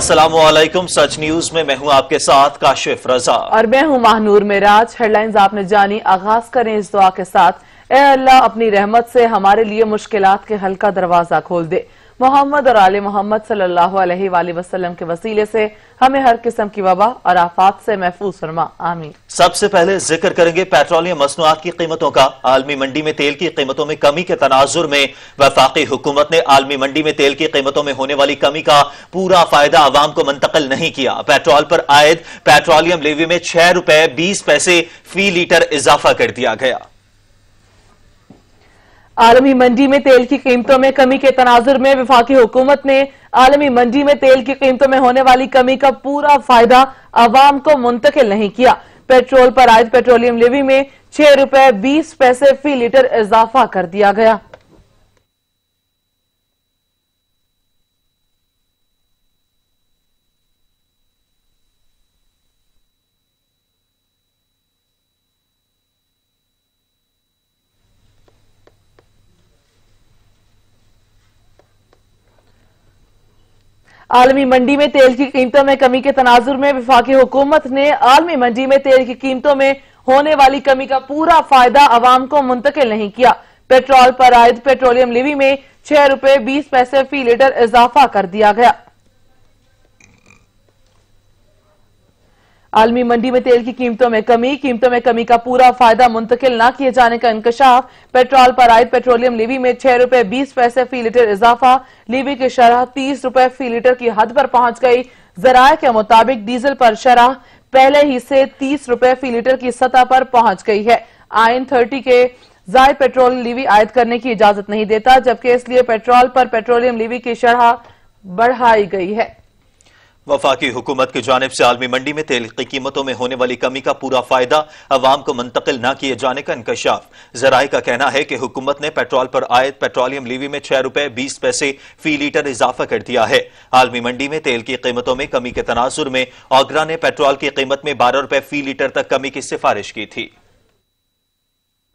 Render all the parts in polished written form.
अस्सलामुअलैकुम। सच न्यूज में मैं हूं आपके साथ काशिफ रजा और मैं हूं महानूर मेराज। हेडलाइंस आपने जानी, आगाज करें इस दुआ के साथ। ए अल्लाह अपनी रहमत से हमारे लिए मुश्किलात के हल का दरवाजा खोल दे। मोहम्मद और आले मोहम्मद सल्लल्लाहु अलैहि वसल्लम के वसीले से हमें हर किस्म की वबा और आफात से महफूज फरमा, आमीन। सबसे पहले जिक्र करेंगे पेट्रोलियम मसनूआत की कीमतों का। आलमी मंडी में तेल की कीमतों में कमी के तनाजुर में वफाकी हुकूमत ने आलमी मंडी में तेल की कीमतों में होने वाली कमी का पूरा फायदा आवाम को मुंतकिल नहीं किया। पेट्रोल पर आयद पेट्रोलियम लेवी में 6 रुपए 20 पैसे फी लीटर इजाफा कर दिया गया। आलमी मंडी में तेल की कीमतों में कमी के तनाजुर में वफाकी हुकूमत ने आलमी मंडी में तेल की कीमतों में होने वाली कमी का पूरा फायदा आवाम को मुंतकिल नहीं किया। पेट्रोल पर आयद पेट्रोलियम लेवी में 6 रुपए 20 पैसे फी लीटर इजाफा कर दिया गया। आलमी मंडी में तेल की कीमतों में कमी के तनाजुर में वफाकी हुकूमत ने आलमी मंडी में तेल की कीमतों में होने वाली कमी का पूरा फायदा आवाम को मुंतकिल नहीं किया। पेट्रोल पर आयद पेट्रोलियम लेवी में 6 रुपए 20 पैसे फी लीटर इजाफा कर दिया गया। आलमी मंडी में तेल की कीमतों में कमी का पूरा फायदा मुंतकिल न किए जाने का इंकशाफ। पेट्रोल पर आयद पेट्रोलियम लेवी में 6 रुपए 20 पैसे फी लीटर इजाफा। लेवी की शरह 30 रुपए फी लीटर की हद पर पहुंच गई। जराये के मुताबिक डीजल पर शरह पहले ही से 30 रुपए फी लीटर की सतह पर पहुंच गई है। आइन 30 के जायद पेट्रोल लेवी आयद करने की इजाजत नहीं देता, जबकि इसलिए पेट्रोल पर पेट्रोलियम लेवी की शरह बढ़ाई गई है। वफाकी हुकूमत की जानिब से आलमी मंडी में तेल की कीमतों में होने वाली कमी का पूरा फायदा अवाम को मुंतकिल न किए जाने का इंकशाफ। जराये का कहना है कि हुकूमत ने पेट्रोल पर आयद पेट्रोलियम लेवी में 6 रुपए 20 पैसे फी लीटर इजाफा कर दिया है। आलमी मंडी में तेल की कीमतों में कमी के तनाजुर में ओगरा ने पेट्रोल की कीमत में 12 रुपए फी लीटर तक कमी की सिफारिश की थी।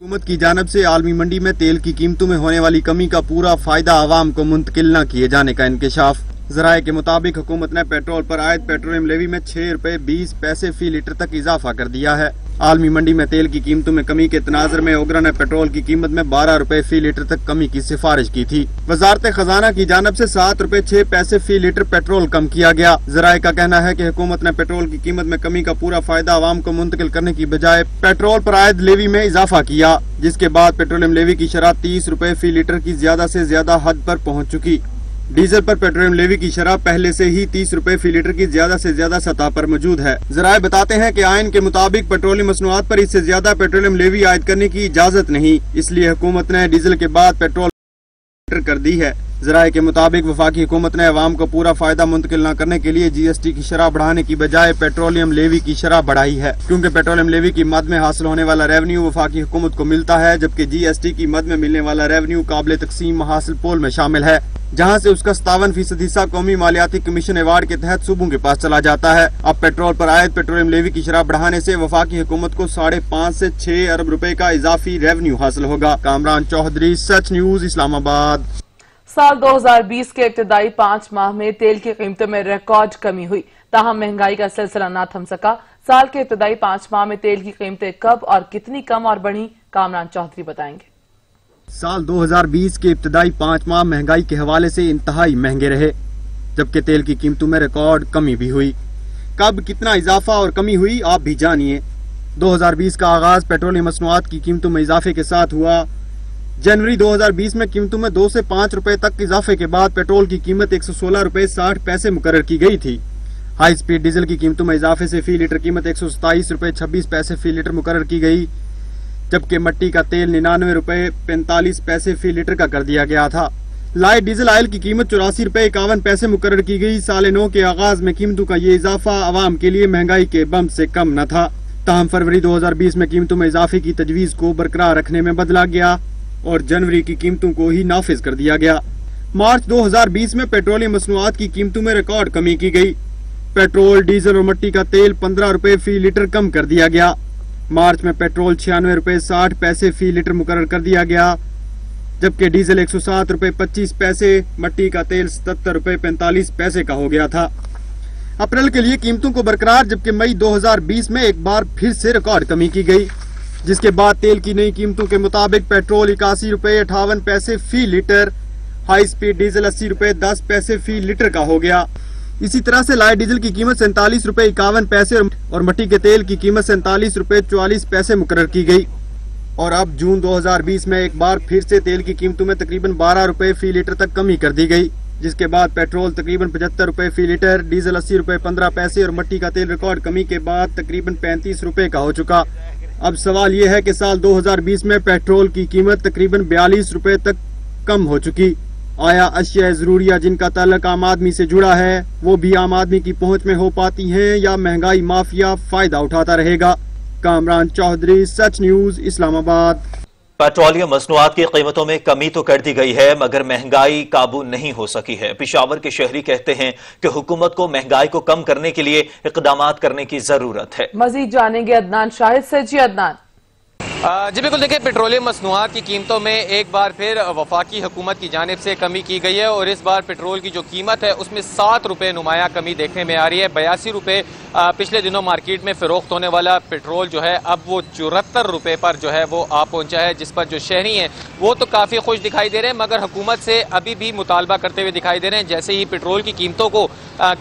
हुकूमत की जानिब से आलमी मंडी में तेल की कीमतों में होने वाली कमी का पूरा फायदा अवाम को मुंतकिल न किए जाने का इंकशाफ। जराये के मुताबिक हुकूमत ने पेट्रोल पर आयद पेट्रोलियम लेवी में 6 रुपए 20 पैसे फी लीटर तक इजाफा कर दिया है। आलमी मंडी में तेल की कीमतों में कमी के तनाजर में ओगरा ने पेट्रोल की कीमत में 12 रुपए फी लीटर तक कमी की सिफारिश की थी। वजारत खजाना की जानिब से 7 रुपए 6 पैसे फी लीटर पेट्रोल कम किया गया। जराये का कहना है कि हुकूमत ने पेट्रोल की कीमत में कमी का पूरा फायदा आवाम को मुंतकिल करने की बजाय पेट्रोल पर आयद लेवी में इजाफा किया, जिसके बाद पेट्रोलियम लेवी की शरह 30 रुपए फी लीटर की ज्यादा से ज्यादा हद पर पहुँच चुकी। डीजल पर पेट्रोलियम लेवी की शरह पहले से ही 30 रुपए फी लीटर की ज्यादा से ज्यादा सतह पर मौजूद है। जराये बताते हैं कि आइन के मुताबिक पेट्रोलियम मसनूआत पर इससे ज्यादा पेट्रोलियम लेवी आयद करने की इजाजत नहीं, इसलिए हुकूमत ने डीजल के बाद पेट्रोल कर दी है। जराये के मुताबिक वफाकी हुकूमत ने अवाम को पूरा फायदा मुंतकिल न करने के लिए GST की शरह बढ़ाने की बजाय पेट्रोलियम लेवी की शरह बढ़ाई है, क्योंकि पेट्रोलियम लेवी की मद में हासिल होने वाला रेवेन्यू वफाकी हुकूमत को मिलता है, जबकि GST की मद में मिलने वाला रेवेन्यू काबिल तकसीम हासिल पोल में शामिल है, जहाँ से उसका 57% हिस्सा कौमी मालियाती कमीशन अवार्ड के तहत सूबों के पास चला जाता है। अब पेट्रोल पर आयद पेट्रोलियम लेवी की शरह बढ़ाने से वफाकी हुकूमत को 5.5 से 6 अरब रुपए का इजाफी रेवेन्यू हासिल होगा। कामरान चौधरी, सच न्यूज, इस्लामाबाद। साल 2020 के इब्तिदाई 5 माह में तेल की कीमतों में रिकॉर्ड कमी हुई, ताहम महंगाई का सिलसिला न थम सका। साल के इब्तिदाई 5 माह में तेल की कीमतें कब और कितनी कम और बढ़ी, कामरान चौधरी बताएंगे। साल 2020 के इब्तिदाई 5 माह महंगाई के हवाले से इंतहाई महंगे रहे, जबकि तेल की कीमतों में रिकॉर्ड कमी भी हुई। कब कितना इजाफा और कमी हुई आप भी जानिए। 2020 का आगाज पेट्रोलियम मसनूआत की कीमतों में इजाफे के साथ हुआ। जनवरी 2020 में कीमतों में 2 से 5 रुपए तक इजाफे के बाद पेट्रोल की कीमत 116 रुपए 60 पैसे मुकर्रर की गई थी। हाई स्पीड डीजल की कीमतों में इजाफे से फी लीटर कीमत 127 रुपए 26 पैसे फी लीटर मुकर्रर की गई, जबकि मट्टी का तेल 99 रुपए 45 पैसे फी लीटर का कर दिया गया था। लाइट डीजल ऑयल की कीमत 84 रुपए 51 पैसे मुकर्रर की गई। साल 9 के आगाज में कीमतों का ये इजाफा आवाम के लिए महंगाई के बम से कम न था। ताहम फरवरी 2020 में कीमतों में इजाफे की तजवीज को बरकरार रखने में बदला गया और जनवरी की कीमतों को ही नाफिज कर दिया गया। मार्च 2020 में पेट्रोलियम मसनूआत की कीमतों में रिकॉर्ड कमी की गई। पेट्रोल, डीजल और मट्टी का तेल 15 रुपए फी लीटर कम कर दिया गया। मार्च में पेट्रोल 96 रुपए 60 पैसे फी लीटर मुकर्रर कर दिया गया, जबकि डीजल 107 रुपए 25 पैसे, मट्टी का तेल 77 रुपए 45 पैसे का हो गया था। अप्रैल के लिए कीमतों को बरकरार, जबकि मई 2020 में एक बार फिर से रिकॉर्ड कमी की गई, जिसके बाद तेल की नई कीमतों के मुताबिक पेट्रोल 81 रुपए 58 पैसे फी लीटर, हाई स्पीड डीजल 80 रुपए 10 पैसे फी लीटर का हो गया। इसी तरह से लाइट डीजल की कीमत 47 रुपए 51 पैसे और मट्टी के तेल की कीमत 47 रुपए 44 पैसे मुकर्रर की गई। और अब जून 2020 में एक बार फिर से तेल की कीमतों में तकरीबन 12 रुपए फी लीटर तक कमी कर दी गई, जिसके बाद पेट्रोल तकरीबन 75 रुपए फी लीटर, डीजल 80 रुपए 15 पैसे और मट्टी का तेल रिकॉर्ड कमी के बाद तकरीबन 35 रुपए का हो चुका। अब सवाल ये है कि साल 2020 में पेट्रोल की कीमत तकरीबन 42 रुपए तक कम हो चुकी। आया अशिया जरूरिया जिनका ताल्लुक आम आदमी से जुड़ा है वो भी आम आदमी की पहुंच में हो पाती हैं या महंगाई माफिया फायदा उठाता रहेगा? कामरान चौधरी, सच न्यूज, इस्लामाबाद। पेट्रोलियम मसनूआत की कीमतों में कमी तो कर दी गई है मगर महंगाई काबू नहीं हो सकी है। पेशावर के शहरी कहते हैं कि हुकूमत को महंगाई को कम करने के लिए इक़दामात करने की जरूरत है। मजीद जानेंगे अदनान शाहिद से। जी अदनान। जी बिल्कुल, देखिए पेट्रोलियम मसनूआत की कीमतों में एक बार फिर वफाकी हुकूमत की जानिब से कमी की गई है और इस बार पेट्रोल की जो कीमत है उसमें 7 रुपये नुमाया कमी देखने में आ रही है। 82 रुपये पिछले दिनों मार्केट में फरोख्त होने वाला पेट्रोल जो है अब वो 74 रुपये पर जो है वो आ पहुंचा है, जिस पर जो शहरी हैं वो तो काफ़ी खुश दिखाई दे रहे हैं मगर हुकूमत से अभी भी मुतालबा करते हुए दिखाई दे रहे हैं। जैसे ही पेट्रोल की कीमतों को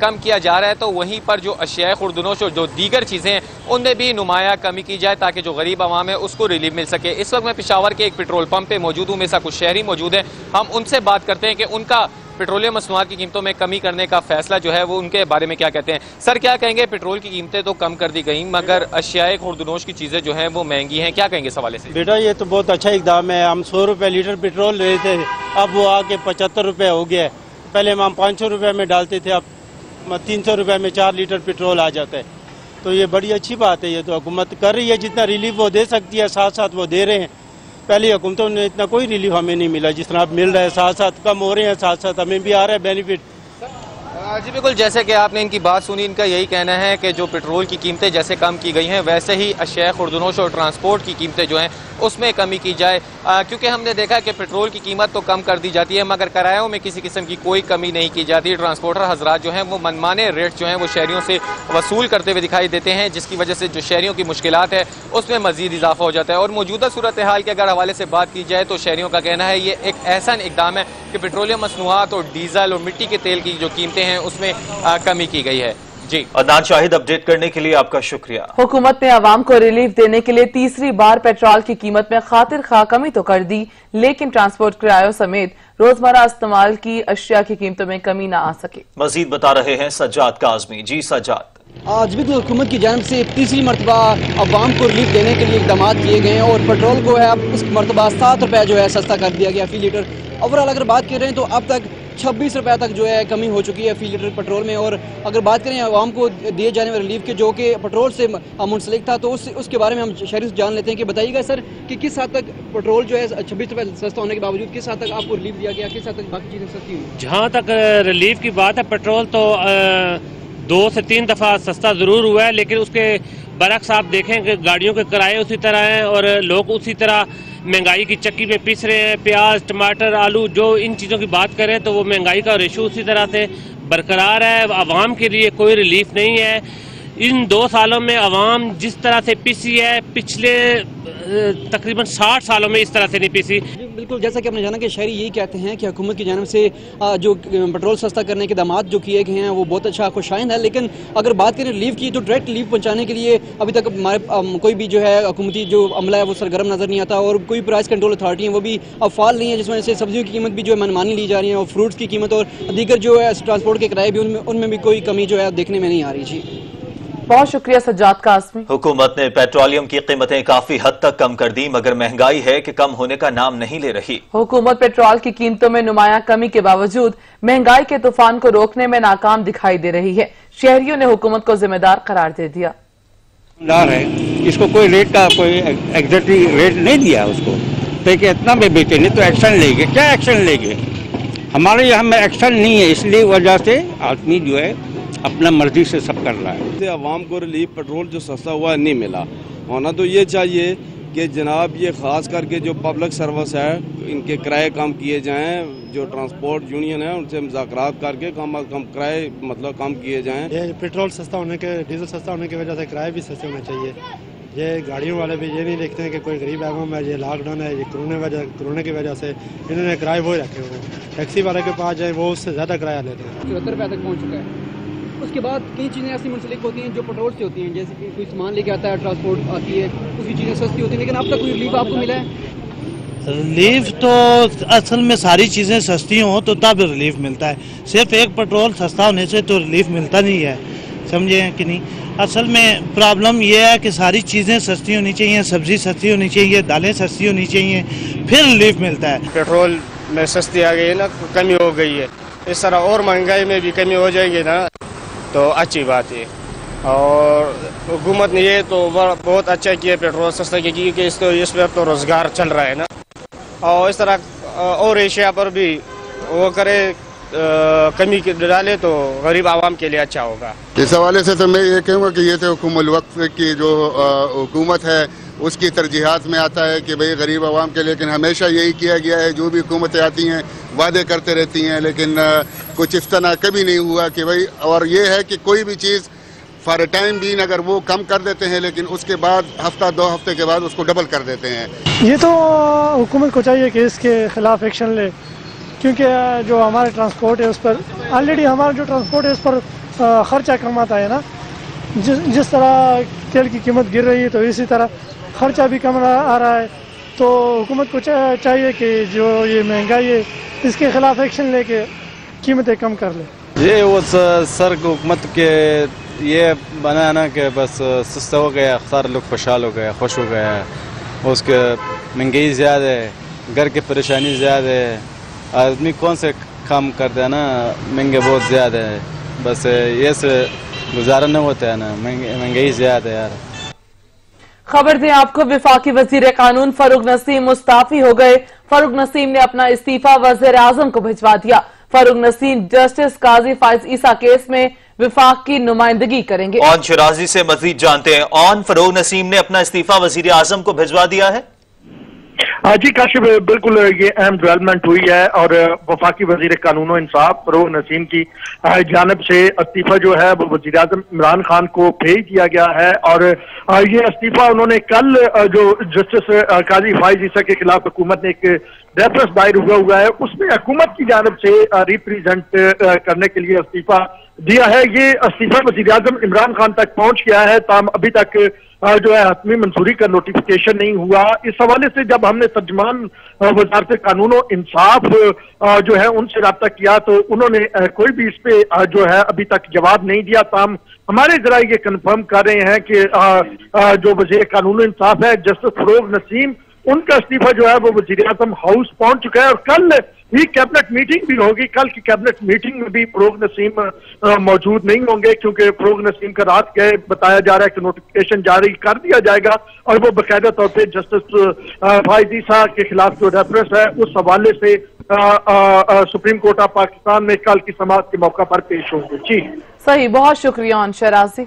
कम किया जा रहा है तो वहीं पर जो अशियाए खुर्दनोश और जो दीगर चीज़ें हैं उनमें भी नुमाया कमी की जाए ताकि जो गरीब आवाम है उसको रिलीफ मिल सके। इस वक्त मैं पेशावर के एक पेट्रोल पंप पे मौजूद हूँ, मेरे साथ कुछ शहरी मौजूद हैं, हम उनसे बात करते हैं कि उनका पेट्रोलियम मसनूआत की कीमतों में कमी करने का फैसला जो है वो उनके बारे में क्या कहते हैं। सर क्या कहेंगे, पेट्रोल की कीमतें तो कम कर दी गई मगर अशियाए खुर्दनोश की चीज़ें जो हैं वो महंगी हैं, क्या कहेंगे इस हवाले से? बेटा ये तो बहुत अच्छा इकदाम है। हम 100 रुपये लीटर पेट्रोल लेते थे, अब वो आके 75 रुपये हो गया है। पहले हम 500 रुपये में डालते थे, अब 300 रुपये में 4 लीटर पेट्रोल आ जाता है। तो ये बड़ी अच्छी बात है, ये तो हुकूमत कर रही है, जितना रिलीफ वो दे सकती है साथ साथ वो दे रहे हैं। पहली हुकूमतों ने इतना कोई रिलीफ हमें नहीं मिला जितना अब मिल रहा है, साथ साथ कम हो रहे हैं, साथ साथ हमें भी आ रहा है बेनिफिट। जी बिल्कुल, जैसे कि आपने इनकी बात सुनी, इनका यही कहना है कि जो पेट्रोल की कीमतें जैसे कम की गई हैं वैसे ही अशिया खुर्दनोश और ट्रांसपोर्ट की कीमतें जो हैं उसमें कमी की जाए, क्योंकि हमने देखा कि पेट्रोल की कीमत तो कम कर दी जाती है मगर किरायों में किसी किस्म की कोई कमी नहीं की जाती। ट्रांसपोर्टर हजरात जो हैं वो मनमाने रेट जो हैं वो शहरियों से वसूल करते हुए दिखाई देते हैं, जिसकी वजह से जो शहरियों की मुश्किलात है उसमें मजीद इजाफा हो जाता है। और मौजूदा सूरत हाल के अगर हवाले से बात की जाए तो शहरियों का कहना है ये एक ऐसा इकदाम है कि पेट्रोलियम मसनूआत और डीजल और मिट्टी के तेल की जो कीमतें हैं उसमें कमी की गई है। जी अदनान शाहिद, अपडेट करने के लिए आपका शुक्रिया। हुकूमत ने आवाम को रिलीफ देने के लिए तीसरी बार पेट्रोल की कीमत में खातिर खा कमी तो कर दी, लेकिन ट्रांसपोर्ट किरायों समेत रोजमर्रा इस्तेमाल की अशिया की कीमतों में कमी न आ सके। मजीद बता रहे हैं सज्जाद काज़मी। जी सज्जाद। आज भी तो हुकूमत की जानिब से तीसरी मरतबा अवाम को रिलीफ देने के लिए इकदाम किए गए हैं और पेट्रोल को है अब इस मरतबा 7 रुपये जो है सस्ता कर दिया गया फी लीटर। ओवरऑल अगर बात कर रहे हैं तो अब तक 26 रुपये तक जो है कमी हो चुकी है फी लीटर पेट्रोल में। और अगर बात करें आवाम को दिए जाने वाले रिलीफ के जो कि पेट्रोल से मुंसलिक था तो उसके बारे में हम शहरी से जान लेते हैं कि बताइएगा सर कि किस हद तक पेट्रोल जो है 26 रुपये सस्ता होने के बावजूद किस हद तक आपको रिलीफ दिया गया, किस हद तक बाकी चीज़ें सस्ती हुई? जहाँ तक रिलीफ की बात है, पेट्रोल तो 2 से 3 दफ़ा सस्ता ज़रूर हुआ है, लेकिन उसके बरक्स आप देखें कि गाड़ियों के किराए उसी तरह हैं और लोग उसी तरह महंगाई की चक्की में पिस रहे हैं। प्याज, टमाटर, आलू, जो इन चीज़ों की बात करें तो वो महंगाई का रेशो उसी तरह से बरकरार है। आवाम के लिए कोई रिलीफ नहीं है। इन 2 सालों में आवाम जिस तरह से पिसी है पिछले तकरीबन 60 सालों में इस तरह से नहीं पिसी। बिल्कुल, जैसा कि आपने जाना कि शहरी यही कहते हैं कि हुकूमत की जानिब से जो पेट्रोल सस्ता करने के दामाद जो किए गए हैं वो बहुत अच्छा खुशाइंद है, लेकिन अगर बात करें रिलीफ की तो डायरेक्ट रिलीफ पहुंचाने के लिए अभी तक हमारे कोई भी जो है हुकूमती जो अमला है वो सरगर्म नज़र नहीं आता और कोई प्राइस कंट्रोल अथॉरिटी है वो भी अब फाल नहीं है, जिस वजह से सब्जियों की कीमत भी जो है मनमानी ली जा रही है और फ्रूट्स की कीमत और दीगर जो है ट्रांसपोर्ट के किराए भी उनमें भी कोई कमी जो है देखने में नहीं आ रही। जी बहुत शुक्रिया सज्जाद काज़मी। हुकूमत ने पेट्रोलियम की कीमतें काफी हद तक कम कर दी मगर महंगाई है कि कम होने का नाम नहीं ले रही। हुकूमत पेट्रोल की कीमतों में नुमाया कमी के बावजूद महंगाई के तूफान को रोकने में नाकाम दिखाई दे रही है। शहरियों ने हुकूमत को जिम्मेदार करार दे दिया। है इसको कोई रेट का कोई एग्जैक्टली रेट नहीं दिया उसको, तो इतना भी बेचे नहीं तो एक्शन लेंगे। क्या एक्शन लेंगे? हमारे यहाँ में एक्शन नहीं है, इसलिए वजह से आदमी जो है अपना मर्जी से सब कर रहा है। आवाम को रिलीफ पेट्रोल जो सस्ता हुआ है नहीं मिला। होना तो ये चाहिए कि जनाब ये ख़ास करके जो पब्लिक सर्विस है इनके किराए कम किए जाएं, जो ट्रांसपोर्ट यूनियन है उनसे मुज़ाकरात करके कम अज़ कम किराए मतलब कम किए जाएं। ये पेट्रोल सस्ता होने के, डीजल सस्ता होने की वजह से किराए भी सस्ते होने चाहिए। ये गाड़ियों वाले भी ये नहीं देखते हैं कि कोई गरीब आवाम है, ये लॉकडाउन है, ये कोरोना की वजह से इन्होंने किराए वो रखे हुए हैं। टैक्सी वाले के पास जाए वो उससे ज़्यादा किराया लेते हैं। 74 रुपये तक पहुँच चुका है। उसके बाद कई चीज़ें ऐसी मुंसलिक होती हैं जो पेट्रोल से होती हैं, जैसे कि कोई सामान लेके आता है, ट्रांसपोर्ट आती है, उसकी चीज़ें सस्ती होती हैं, लेकिन अब तक कोई रिलीफ आपको मिला है? रिलीफ तो असल में सारी चीज़ें सस्ती हों तो तब रिलीफ मिलता है। सिर्फ एक पेट्रोल सस्ता होने से तो रिलीफ मिलता नहीं है, समझे कि नहीं। असल में प्रॉब्लम यह है कि सारी चीज़ें सस्ती होनी चाहिए, सब्ज़ी सस्ती होनी चाहिए, दालें सस्ती होनी चाहिए, फिर रिलीफ मिलता है। पेट्रोल में सस्ती आ गई है ना, कमी हो गई है। इस तरह और महंगाई में भी कमी हो जाएगी ना तो अच्छी बात है। और हुकूमत ने ये तो बहुत अच्छा किया पेट्रोल सस्ता किया, क्योंकि इस पर तो रोज़गार चल रहा है ना। और इस तरह और एशिया पर भी वो करे, कमी डाले तो गरीब आवाम के लिए अच्छा होगा। इस हवाले से तो मैं ये कहूँगा कि ये तो हुकूमत वक्त की जो हुकूमत है उसकी तरजीहात में आता है कि भाई गरीब आवाम के, लेकिन हमेशा यही किया गया है। जो भी हुकूमतें आती हैं वादे करते रहती हैं, लेकिन कुछ इस तरह कभी नहीं हुआ कि भाई। और ये है कि कोई भी चीज़ फॉर ए टाइम बीन अगर वो कम कर देते हैं, लेकिन उसके बाद हफ्ता 2 हफ्ते के बाद उसको डबल कर देते हैं। ये तो हुकूमत को चाहिए कि इसके खिलाफ एक्शन ले, क्योंकि जो हमारे ट्रांसपोर्ट है उस पर ऑलरेडी हमारा जो ट्रांसपोर्ट है उस पर खर्चा कम आता है ना। जिस तरह तेल की कीमत गिर रही है तो इसी तरह खर्चा भी कम आ रहा है। तो हुकूमत को चाहिए कि जो ये महंगाई है इसके खिलाफ एक्शन लेके कीमतें कम कर ले। ये वो सर हुकूमत के ये बना ना कि बस सस्ता हो गया, सारे लोग खुशहाल हो गए, खुश हो गए। उसके महंगाई ज़्यादा है, घर की परेशानी ज़्यादा है, आदमी कौन से काम कर देना, महंगे बहुत ज़्यादा है। बस ये से गुजारा नहीं होता है ना, महंगाई ज़्यादा है यार। खबर दें आपको, वफाकी वजीर कानून फारूक नसीम मुस्ताफी हो गए। फारूक नसीम ने अपना इस्तीफा वज़ीर आज़म को भिजवा दिया। फारूक नसीम जस्टिस काजी फाइज ईसा केस में विफाक की नुमाइंदगी करेंगे। ऑन शिराजी से मजीद जानते हैं। ऑन फारूक नसीम ने अपना इस्तीफा वजीर आज़म को भिजवा दिया है। जी काशिफ, बिल्कुल ये अहम डेवलपमेंट हुई है और वफाकी वजीर कानून और इंसाफ फारूक नसीम की जानिब से इस्तीफा जो है वो वजीर आज़म इमरान खान को भेज दिया गया है। और ये इस्तीफा उन्होंने कल जो जस्टिस काजी फाइज ईसा के खिलाफ हुकूमत ने एक रेफरेंस दायर हुआ है, उसमें हुकूमत की जानिब से रिप्रेजेंट करने के लिए इस्तीफा दिया है। ये इस्तीफा वजीर आज़म इमरान खान तक पहुंच गया है, ताम अभी तक जो है हतमी मंजूरी का नोटिफिकेशन नहीं हुआ। इस हवाले से जब हमने तर्जुमान वज़ारत कानून और इंसाफ जो है उनसे रब्ता किया तो उन्होंने कोई भी इस पे जो है अभी तक जवाब नहीं दिया। ताम हमारे जराये ये कन्फर्म कर रहे हैं कि जो वज़ीर कानून और इंसाफ है जस्टिस फारूक नसीम, उनका इस्तीफा जो है वो वज़ीर आज़म हाउस पहुंच चुका है और कल ही कैबिनेट मीटिंग भी होगी। कल की कैबिनेट मीटिंग में भी फारूक नसीम मौजूद नहीं होंगे, क्योंकि फारूक नसीम का रात गए बताया जा रहा है कि नोटिफिकेशन जारी कर दिया जाएगा और वो बाकायदा तौर पर जस्टिस फाइज ईसा के खिलाफ जो रेफरेंस है उस हवाले से सुप्रीम कोर्ट ऑफ पाकिस्तान में कल की समाअत के मौका पर पेश होंगे। जी सही, बहुत शुक्रिया शराजी।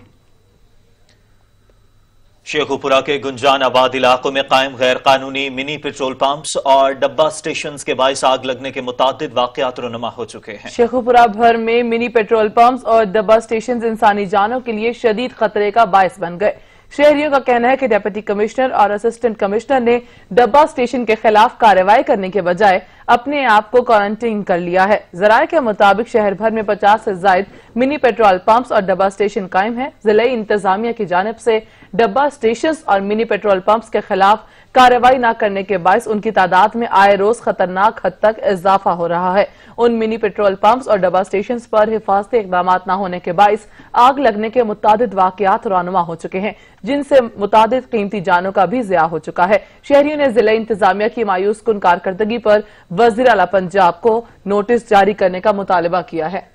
शेखुपुरा के गुंजान आबाद इलाकों में कायम गैर कानूनी मिनी पेट्रोल पंप्स और डब्बा स्टेशन के बाइस आग लगने के मुतादिद वाकयात रुनुमा हो चुके हैं। शेखुपुरा भर में मिनी पेट्रोल पंप्स और डब्बा स्टेशन इंसानी जानों के लिए शदीद खतरे का बायस बन गए। शहरियों का कहना है कि डिप्टी कमिश्नर और असिस्टेंट कमिश्नर ने डब्बा स्टेशन के खिलाफ कार्रवाई करने के बजाय अपने आप को क्वारंटीन कर लिया है। जराये के मुताबिक शहर भर में 50 से ज्यादा मिनी पेट्रोल पंप्स और डब्बा स्टेशन कायम है। जिले इंतजामिया की जानिब से डब्बा स्टेशन और मिनी पेट्रोल पंप्स के खिलाफ कार्रवाई न करने के बायस उनकी तादाद में आए रोज खतरनाक हद तक इजाफा हो रहा है। उन मिनी पेट्रोल पंप्स और डब्बा स्टेशन पर हिफाजती इकदाम न होने के बायस आग लगने के मुतादिद वाकयात रौनुमा हो चुके हैं, जिनसे मुतादिद कीमती जानों का भी ज़िया हो चुका है। शहरियों ने जिला इंतजामिया की मायूस कुन कारकर्दगी पर वज़ीर आला पंजाब को नोटिस जारी करने का मुतालबा किया है।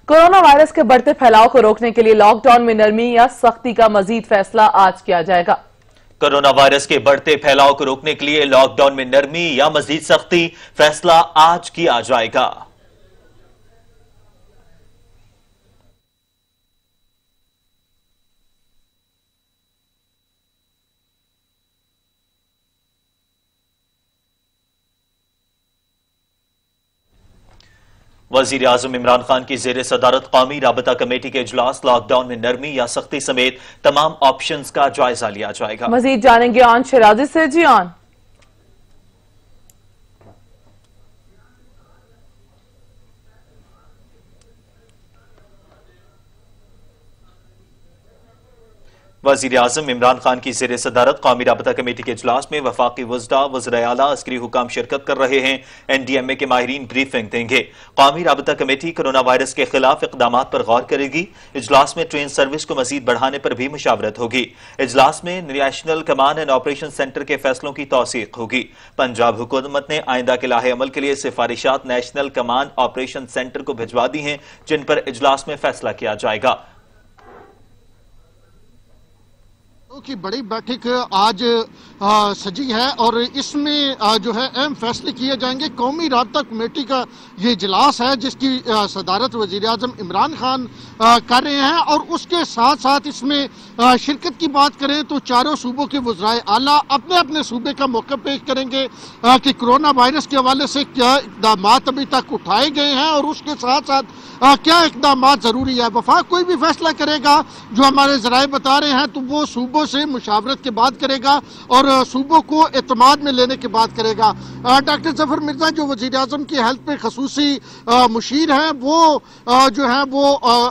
कोरोना वायरस के बढ़ते फैलाव को रोकने के लिए लॉकडाउन में नरमी या सख्ती का मजीद फैसला आज किया जाएगा। कोरोना वायरस के बढ़ते फैलाव को रोकने के लिए लॉकडाउन में नरमी या मजीद सख्ती, फैसला आज किया जाएगा। वजीर आजम इमरान खान की जेर सदारत कौमी राबता कमेटी के इजलास, लॉकडाउन में नरमी या सख्ती समेत तमाम ऑप्शंस का जायजा लिया जाएगा। मजीद जानेंगे आन शिराजी से। जी आन। वजीर आजम इमरान खान की जेर सदारत कौमी राबता कमेटी के इजलास में वफाकी वज़रा, वज़राए आला, अस्करी हुकाम शिरकत कर रहे हैं। NDMA के माहिरीन ब्रीफिंग देंगे। कौमी राबता कमेटी कोरोना वायरस के खिलाफ इकदामात पर गौर करेगी। इजलास में ट्रेन सर्विस को मजीद बढ़ाने पर भी मुशावरत होगी। इजलास में national command and operation centre के फैसलों की तौसीक होगी। पंजाब हुकूमत ने आइंदा के लाहे अमल के लिए सिफारिशात नेशनल कमांड ऑपरेशन सेंटर को भिजवा दी हैं, जिन पर इजलास में फैसला किया जाएगा। की बड़ी बैठक आज सजी है और इसमें जो है अहम फैसले किए जाएंगे। कौमी राबता कमेटी का ये इजलास है जिसकी सदारत वजीर आजम इमरान खान कर रहे हैं और उसके साथ साथ इसमें शिरकत की बात करें तो चारों सूबों के वज़राए आला अपने अपने सूबे का मौक़िफ़ पेश करेंगे कि कोरोना वायरस के हवाले से क्या इक़दाम अभी तक उठाए गए हैं और उसके साथ साथ क्या इक़दाम ज़रूरी है। वफाक कोई भी फैसला करेगा जो हमारे ज़राए बता रहे हैं तो वो सूबों से मुशावरत के बाद करेगा और सूबों को एतमाद में लेने के बाद करेगा। डॉक्टर जफर मिर्जा जो वज़ीर आज़म की हेल्थ पे खसूसी मुशीर हैं वो जो है वो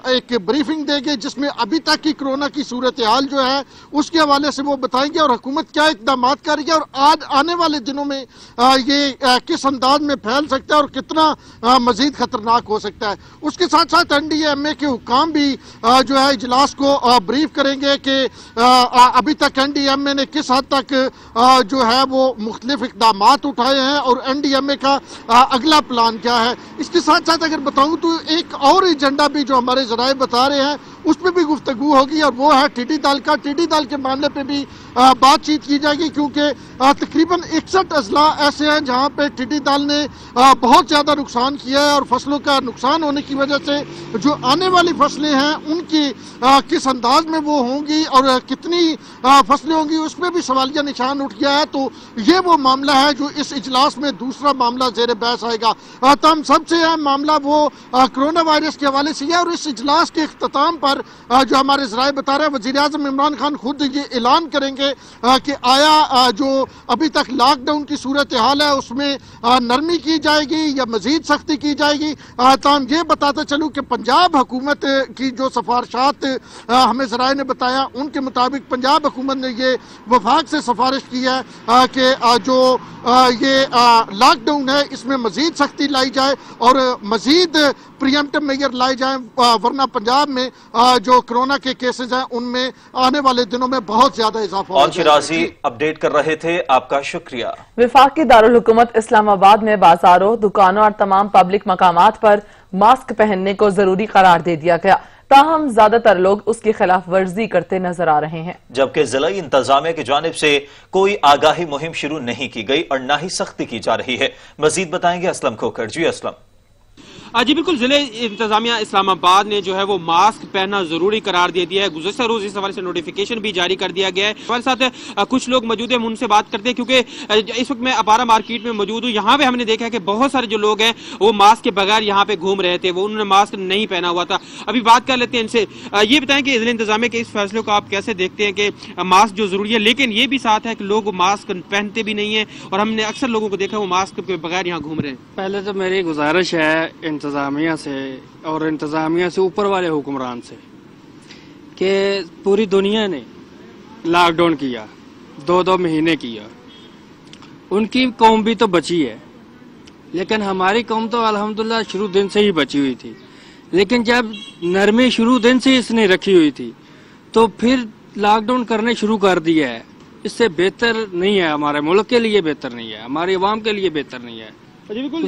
एक ब्रीफिंग देंगे जिसमें अभी तक की कोरोना की सूरत हाल जो है उसके हवाले से वो बताएंगे और हुकूमत क्या इक़दाम कर रही है और आज आने वाले दिनों में ये किस अंदाज में फैल सकता है और कितना मजीद खतरनाक हो सकता है। उसके साथ साथ NDMA के हुकाम भी जो है इजलास को ब्रीफ करेंगे कि अभी तक NDMA ने किस हद तक जो है वो मुख्तलिफ इक़दाम उठाए हैं और NDMA का अगला प्लान क्या है। इसके साथ साथ अगर बताऊं तो एक और एजेंडा भी जो हमारे ज़राए बता रहे हैं उस पर भी गुफ्तगू होगी और वो है टिड्डी दल का। टिड्डी दल के मामले पे भी बातचीत की जाएगी क्योंकि तकरीबन 61 अजला ऐसे हैं जहाँ पे टिड्डी दल ने बहुत ज़्यादा नुकसान किया है और फसलों का नुकसान होने की वजह से जो आने वाली फसलें हैं उनकी किस अंदाज में वो होंगी और कितनी फसलें होंगी उस पर भी सवालिया निशान उठ गया है। तो ये वो मामला है जो इस इजलास में दूसरा मामला ज़ेर बहस आएगा। तमाम सबसे अहम मामला वो कोरोना वायरस के हवाले से है और इस इजलास के इख्तिताम पर जो हमारे ज़राए बता रहे हैं वज़ीर आज़म इमरान खान खुद ये ऐलान करेंगे कि आया जो अभी तक लॉकडाउन की सूरत हाल है उसमें नरमी की जाएगी या मजीद सख्ती की जाएगी। ताम ये बताते चलूँ कि पंजाब हुकूमत की जो सिफारिशात हमें ज़राए ने बताया उनके मुताबिक पंजाब हुकूमत ने ये वफाक से सिफारिश की है कि जो ये लॉकडाउन है इसमें मजीद सख्ती लाई जाए और मजीद प्रिएम्प्टिव मेजर लाए जाए वरना पंजाब में जो कोरोना के केसेस हैं उनमें आने वाले दिनों में बहुत ज्यादा इजाफा और शिराजी अपडेट कर रहे थे, आपका शुक्रिया। वफाकी दारुल हुकूमत इस्लामाबाद में बाजारों, दुकानों और तमाम पब्लिक मकामात पर मास्क पहनने को जरूरी करार दे दिया गया, ताहम ज्यादातर लोग उसकी खिलाफ वर्जी करते नजर आ रहे हैं। जबकि जिला इंतजामिया की जानिब से कोई आगाही मुहिम शुरू नहीं की गई और न ही सख्ती की जा रही है। मजीद बताएंगे असलम खोखर। जी असलम। जी बिल्कुल, जिले इंतजामिया इस्लामाबाद ने जो है वो मास्क पहनना जरूरी करार दे दिया है। गुज़श्ता रोज इस हवाले से नोटिफिकेशन भी जारी कर दिया गया है। हमारे साथ कुछ लोग मौजूद हैं, उनसे बात करते हैं क्योंकि इस वक्त मैं अपारा मार्केट में मौजूद हूँ। यहाँ पे हमने देखा है कि बहुत सारे जो लोग हैं वो मास्क के बगैर यहाँ पे घूम रहे थे, वो उन्होंने मास्क नहीं पहना हुआ था। अभी बात कर लेते हैं इनसे। ये बताएं कि जिले इंतजामिया के इस फैसले को आप कैसे देखते हैं कि मास्क जो जरूरी है, लेकिन ये भी साथ है कि लोग मास्क पहनते भी नहीं है और हमने अक्सर लोगों को देखा वो मास्क के बगैर यहाँ घूम रहे हैं। पहले तो मेरी गुजारिश है इंतजामिया से और इंतजामिया से ऊपर वाले हुक्मरान से कि पूरी दुनिया ने लॉकडाउन किया, 2-2 महीने किया, उनकी कौम भी तो बची है, लेकिन हमारी कौम तो अल्हम्दुलिल्लाह शुरू दिन से ही बची हुई थी। लेकिन जब नरमी शुरू दिन से इसने रखी हुई थी तो फिर लॉकडाउन करने शुरू कर दिया है। इससे बेहतर नहीं है, हमारे मुल्क के लिए बेहतर नहीं है, हमारी आवाम के लिए बेहतर नहीं है। बिल्कुल,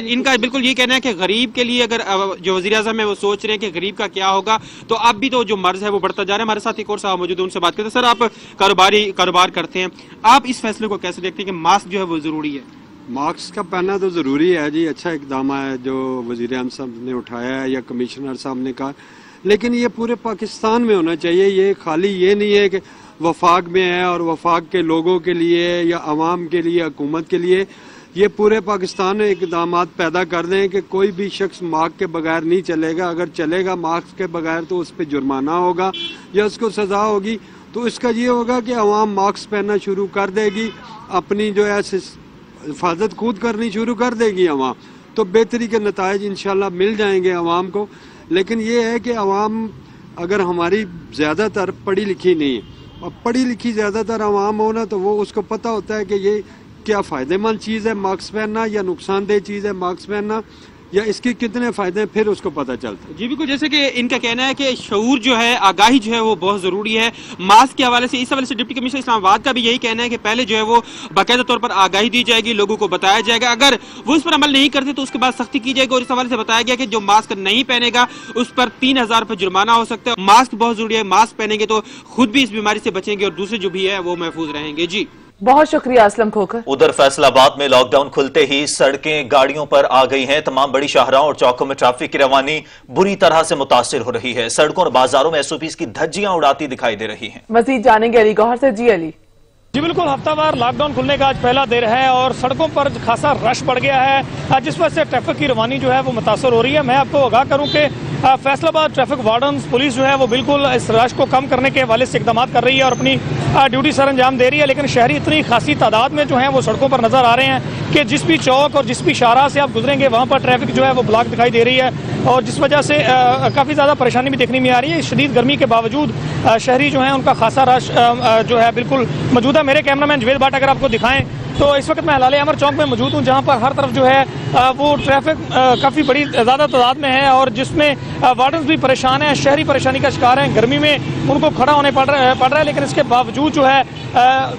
इनका बिल्कुल ये कहना है कि गरीब के लिए अगर जो वज़ीर आज़म है वो सोच रहे हैं कि गरीब का क्या होगा, तो अब भी तो जो मर्ज है वो बढ़ता जा रहा है। हमारे साथ एक और साहब मौजूद है, उनसे बात करते हैं। सर, आप कारोबार करते हैं, आप इस फैसले को कैसे देखते हैं कि मास्क जो है वो जरूरी है? मास्क का पहनना तो ज़रूरी है जी, अच्छा इकदाम है जो वज़ीर आज़म साहब ने उठाया है या कमिश्नर साहब ने कहा, लेकिन ये पूरे पाकिस्तान में होना चाहिए। ये खाली ये नहीं है कि वफाक में है और वफाक के लोगों के लिए या अवाम के लिए, हुकूमत के लिए, ये पूरे पाकिस्तान में इकदाम पैदा कर दें कि कोई भी शख्स मास्क के बगैर नहीं चलेगा। अगर चलेगा मास्क के बगैर तो उस पर जुर्माना होगा या उसको सज़ा होगी। तो इसका ये होगा कि अवाम मास्क पहनना शुरू कर देगी, अपनी जो है हिफाजत खुद करनी शुरू कर देगी अवाम, तो बेहतरी के नताइज इंशाल्लाह मिल जाएंगे अवाम को। लेकिन ये है कि अवाम अगर हमारी ज़्यादातर पढ़ी लिखी नहीं है, और पढ़ी लिखी ज़्यादातर अवाम हो ना, तो वो उसको पता होता है कि ये क्या फ़ायदेमंद चीज़ है मास्क पहनना या नुकसानदेह चीज़ है मास्क पहनना, या इसके कितने फ़ायदे हैं फिर उसको पता चलता है। जी बिल्कुल, जैसे कि इनका कहना है कि शऊर जो है, आगाही जो है वो बहुत ज़रूरी है मास्क के हवाले से। इस हवाले से डिप्टी कमिश्नर इस्लामाबाद का भी यही कहना है कि पहले जो है वो बाकायदा तौर पर आगाही दी जाएगी, लोगों को बताया जाएगा, अगर वो इस पर अमल नहीं करते तो उसके बाद सख्ती की जाएगी। और इस हवाले से बताया गया कि जो मास्क नहीं पहनेगा उस पर 3000 रुपये जुर्माना हो सकता है। मास्क बहुत ज़रूरी है, मास्क पहनेंगे तो खुद भी इस बीमारी से बचेंगे और दूसरे जो भी है वो महफूज रहेंगे। जी बहुत शुक्रिया असलम खोकर। उधर फैसलाबाद में लॉकडाउन खुलते ही सड़कें गाड़ियों पर आ गई हैं। तमाम बड़ी शाहराहों और चौकों में ट्रैफिक की रवानी बुरी तरह से मुतासिर हो रही है। सड़कों और बाजारों में एसओपीज की धज्जियां उड़ाती दिखाई दे रही हैं। मजीद जानेंगे अली गौहर से। जी अली। जी बिल्कुल, हफ्तावार लॉकडाउन खुलने का आज पहला दिन है और सड़कों पर खासा रश बढ़ गया है, जिस वजह से ट्रैफिक की रवानी जो है वो मुतासर हो रही है। मैं आपको आगाह करूं कि फैसलाबाद ट्रैफिक वार्डन पुलिस जो है वो बिल्कुल इस रश को कम करने के हवाले से इकदाम कर रही है और अपनी ड्यूटी सर अंजाम दे रही है। लेकिन शहरी इतनी खासी तादाद में जो है वो सड़कों पर नजर आ रहे हैं कि जिस भी चौक और जिस भी शाहराह से आप गुजरेंगे वहाँ पर ट्रैफिक जो है वो ब्लॉक दिखाई दे रही है, और जिस वजह से काफ़ी ज़्यादा परेशानी भी देखने में आ रही है। शदीद गर्मी के बावजूद शहरी जो है उनका खासा रश जो है बिल्कुल मौजूद है। मेरे कैमरामैन जवेद बाट अगर आपको दिखाएं तो इस वक्त मैं हलाले अमर चौक में मौजूद हूँ, जहाँ पर हर तरफ जो है वो ट्रैफिक काफ़ी बड़ी ज़्यादा तादाद में है और जिसमें वार्डन्स भी परेशान हैं, शहरी परेशानी का शिकार हैं। गर्मी में उनको खड़ा होने पड़ रहा है, लेकिन इसके बावजूद जो है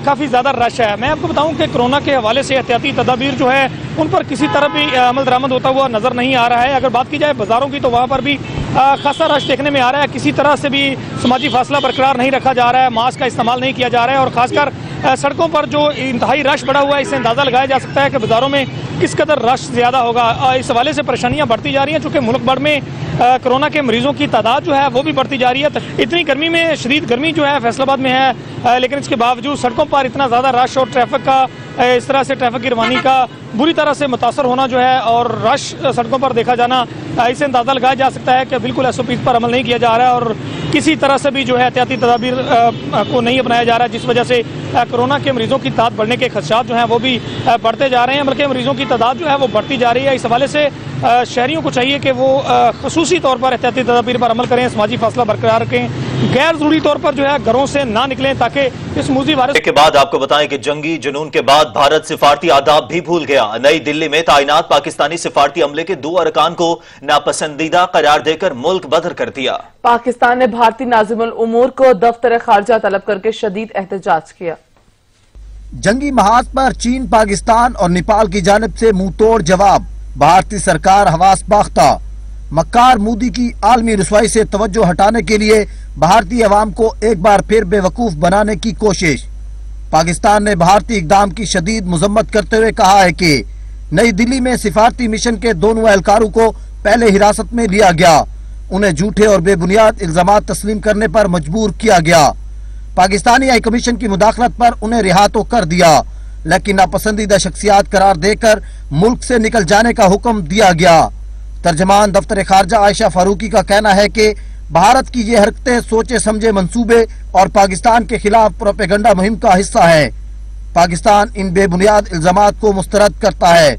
काफ़ी ज़्यादा रश है। मैं आपको बताऊँ कि कोरोना के हवाले से एहतियाती तदाबीर जो है उन पर किसी तरह भी अमल दरामद होता हुआ नज़र नहीं आ रहा है। अगर बात की जाए बाज़ारों की तो वहाँ पर भी खासा रश देखने में आ रहा है। किसी तरह से भी समाजी फासला बरकरार नहीं रखा जा रहा है, मास्क का इस्तेमाल नहीं किया जा रहा है और ख़ासकर सड़कों पर जो इंतहाई रश बढ़ा हुआ है, इससे अंदाज़ा लगाया जा सकता है कि बाज़ारों में किस कदर रश ज़्यादा होगा। इस हवाले से परेशानियाँ बढ़ती जा रही हैं, चूँकि मुल्क भर में कोरोना के मरीजों की तादाद जो है वो भी बढ़ती जा रही है। इतनी गर्मी में शदीद गर्मी जो है फैसलाबाद में है, लेकिन इसके बावजूद सड़कों पर इतना ज़्यादा रश और ट्रैफिक का इस तरह से ट्रैफिक की रवानी का बुरी तरह से मुतासर होना जो है और रश सड़कों पर देखा जाना, इससे अंदाज़ा लगाया जा सकता है कि बिल्कुल एसओपी पर अमल नहीं किया जा रहा है और किसी तरह से भी जो है एहतियाती तदाबीर को नहीं अपनाया जा रहा है, जिस वजह से कोरोना के मरीजों की तादाद बढ़ने के खदशात जो हैं वो भी बढ़ते जा रहे हैं, बल्कि मरीजों की तादाद जो है वो बढ़ती जा रही है। इस हवाले से शहरियों को चाहिए कि वो खसूसी तौर पर एहतियाती तदाबीर पर अमल करें, समाजी फासला बरकरार रखें, गैर जरूरी तौर पर जो है घरों से ना निकलें ताकि इस मूजी वायरस के बाद आपको बताएं कि जंगी जुनून के बाद भारत सिफारती आदाब भी भूल गया। नई दिल्ली में तैनात पाकिस्तानी सिफारती अमले के 2 अरकान को नापसंदीदा करार देकर मुल्क बदर कर दिया। पाकिस्तान ने भारतीय नाज़िमुल उमूर को दफ्तर खारजा तलब करके शदीद एहतजाज किया। जंगी महाज पर चीन, पाकिस्तान और नेपाल की जानिब से मुंह तोड़ जवाब। भारतीय सरकार हवास बाख्ता। मक्कार मोदी की आलमी रुसवाई से तवज्जो हटाने के लिए भारतीय अवाम को एक बार फिर बेवकूफ बनाने की कोशिश। पाकिस्तान ने भारतीय इकदाम की शदीद मुजम्मत करते हुए कहा है कि नई दिल्ली में सिफारती मिशन के दोनों एहलकारों को पहले हिरासत में लिया गया, उन्हें झूठे और बेबुनियाद इल्जामात तस्लीम करने पर मजबूर किया गया। पाकिस्तानी हाई कमीशन की मुदाखलत पर उन्हें रिहा तो कर दिया, लेकिन नापसंदीदा शख्सियात करार देकर मुल्क से निकल जाने का हुक्म दिया गया। तर्जमान दफ्तर खारजा आयशा फारूकी का कहना है कि भारत की ये हरकतें सोचे समझे मंसूबे और पाकिस्तान के खिलाफ प्रोपेगेंडा मुहिम का हिस्सा है। पाकिस्तान इन बेबुनियाद इल्जामात को मुस्तरद करता है।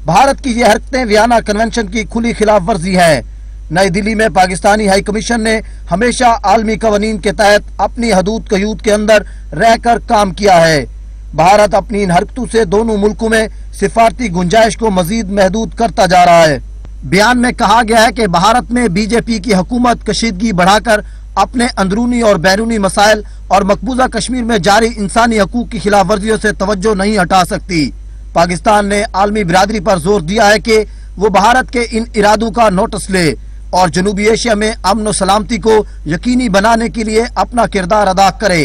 भारत की ये हरकतें वियना कन्वेंशन की खुली खिलाफ वर्जी है। नई दिल्ली में पाकिस्तानी हाई कमीशन ने हमेशा आलमी कवानीन के तहत अपनी हदूद कयूद के अंदर रहकर काम किया है। भारत अपनी इन हरकतों से दोनों मुल्कों में सिफारती गुंजाइश को मजीद महदूद करता जा रहा है। बयान में कहा गया है कि भारत में बीजेपी की हुकूमत कशीदगी बढ़ाकर अपने अंदरूनी और बैरूनी मसाइल और मकबूजा कश्मीर में जारी इंसानी हकूक की खिलाफ वर्जियों से तवज्जो नहीं हटा सकती। पाकिस्तान ने आलमी बिरादरी पर जोर दिया है कि वो भारत के इन इरादों का नोटिस ले और जनूबी एशिया में अमन और सलामती को यकीनी बनाने के लिए अपना किरदार अदा करे।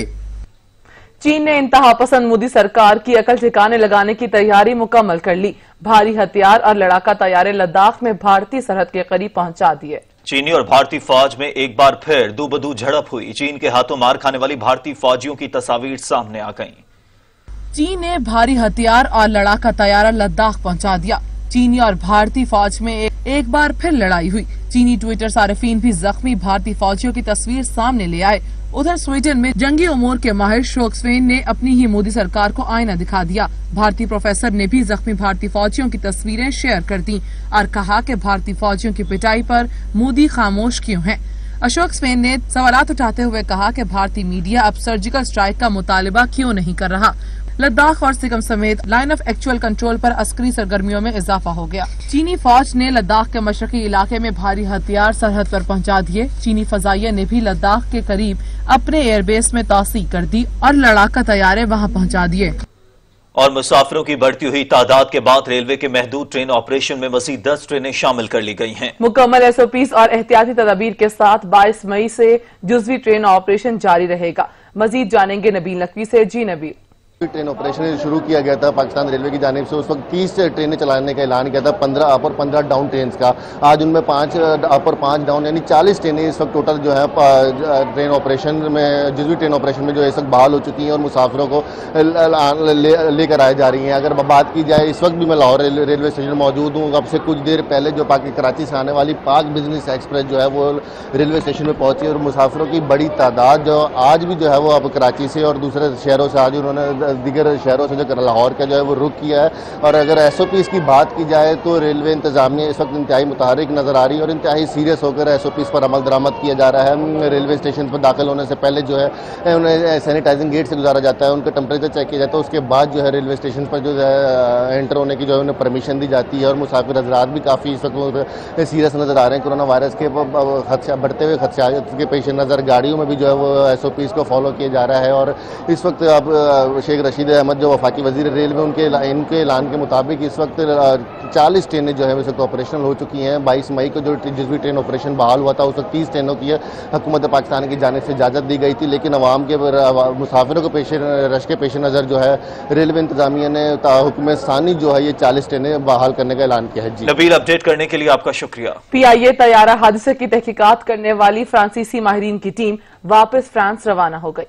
चीन ने इंतहा पसंद मोदी सरकार की अकल ठिकाने लगाने की तैयारी मुकम्मल कर ली। भारी हथियार और लड़ाका तैयारे लद्दाख में भारतीय सरहद के करीब पहुंचा दिए। चीनी और भारतीय फौज में एक बार फिर दो-बदू झड़प हुई। चीन के हाथों मार खाने वाली भारतीय फौजियों की तस्वीर सामने आ गईं। चीन ने भारी हथियार और लड़ाका तैयारा लद्दाख पहुंचा दिया। चीनी और भारतीय फौज में एक बार फिर लड़ाई हुई। चीनी ट्विटर सार्फिन भी जख्मी भारतीय फौजियों की तस्वीर सामने ले आए। उधर स्वीडन में जंगी उमूर के माहिर शोक्सवेन ने अपनी ही मोदी सरकार को आईना दिखा दिया। भारतीय प्रोफेसर ने भी जख्मी भारतीय फौजियों की तस्वीरें शेयर कर दी और कहा कि भारतीय फौजियों की पिटाई पर मोदी खामोश क्यों हैं। अशोक स्वेन ने सवालात उठाते हुए कहा कि भारतीय मीडिया अब सर्जिकल स्ट्राइक का मुतालिबा क्यों नहीं कर रहा। लद्दाख और सिक्किम समेत लाइन ऑफ एक्चुअल कंट्रोल पर अस्करी सरगर्मियों में इजाफा हो गया। चीनी फौज ने लद्दाख के मशरकी इलाके में भारी हथियार सरहद पर पहुंचा दिए। चीनी फजाइया ने भी लद्दाख के करीब अपने एयरबेस में तोसी कर दी और लड़ाका तैयारे वहां पहुंचा दिए। और मुसाफिरों की बढ़ती हुई तादाद के बाद रेलवे के महदूद ट्रेन ऑपरेशन में मजीद 10 ट्रेनें शामिल कर ली गई हैं। मुकम्मल SOPs और एहतियाती तदाबीर के साथ 22 मई से जुज़वी ट्रेन ऑपरेशन जारी रहेगा। मजीद जानेंगे नबील नकवी से। जी नबील। ट्रेन ऑपरेशन शुरू किया गया था पाकिस्तान रेलवे की जानिब से। उस वक्त 30 ट्रेनें चलाने का ऐलान किया था, 15 अप और 15 डाउन ट्रेन का। आज उनमें 5 अप और 5 डाउन यानी 40 ट्रेनें इस वक्त टोटल जो है ट्रेन ऑपरेशन में जुज़वी ट्रेन ऑपरेशन में जो है इस वक्त बहाल हो चुकी हैं और मुसाफिरों को लेकर आई जा रही हैं। अगर बात की जाए, इस वक्त भी मैं लाहौर रेलवे स्टेशन मौजूद हूँ। अब से कुछ देर पहले जो कराची से आने वाली पाक बिजनेस एक्सप्रेस जो है वो रेलवे स्टेशन में पहुंची और मुसाफिरों की बड़ी तादाद जो आज भी जो है वो अब कराची से और दूसरे शहरों से आज उन्होंने दीगर शहरों से जो लाहौर का जो है वो रुख किया है। और अगर SOPs की बात की जाए तो रेलवे इंतजामिया इस वक्त इंतहाई मुतहरिक नजर आ रही है और इंतहाई सीरियस होकर SOPs पर अमल दरामद किया जा रहा है। रेलवे स्टेशन पर दाखिल होने से पहले जो है उन्हें सैनिटाइजिंग गेट से गुजारा जाता है, उनका टेम्परेचर चेक किया जाता है। उसके बाद जो है रेलवे स्टेशन पर जो है एंटर होने की जो है उन्हें परमिशन दी जाती है। और मुसाफिर हजरात भी काफ़ी इस वक्त सीरियस नजर आ रहे हैं। कोरोना वायरस के बढ़ते हुए खदशात के पेश नज़र गाड़ियों में भी जो है वो SOPs को फॉलो किया जा रहा है। और इस वक्त अब शेख रशीद अहमद जो वफाकी वजीर रेलवे इनके ऐलान के मुताबिक इस वक्त 40 ट्रेनें जो है इस वक्त ऑपरेशनल हो चुकी हैं। 22 मई को जो जिस भी ट्रेन ऑपरेशन बहाल हुआ था उस वक्त 30 ट्रेनों की हुकूमत पाकिस्तान की जानिब से इजाज़त दी गई थी, लेकिन अवाम के मुसाफिरों को रश के पेश नज़र जो है रेलवे इंतजामिया ने हुकूमत सानी जो है ये 40 ट्रेनें बहाल करने का ऐलान किया है। जी नबील, अपडेट करने के लिए आपका शुक्रिया। PIA तैयारा हादसे की तहकीकात करने वाली फ्रांसीसी माहिरीन की टीम वापस फ्रांस रवाना हो गई।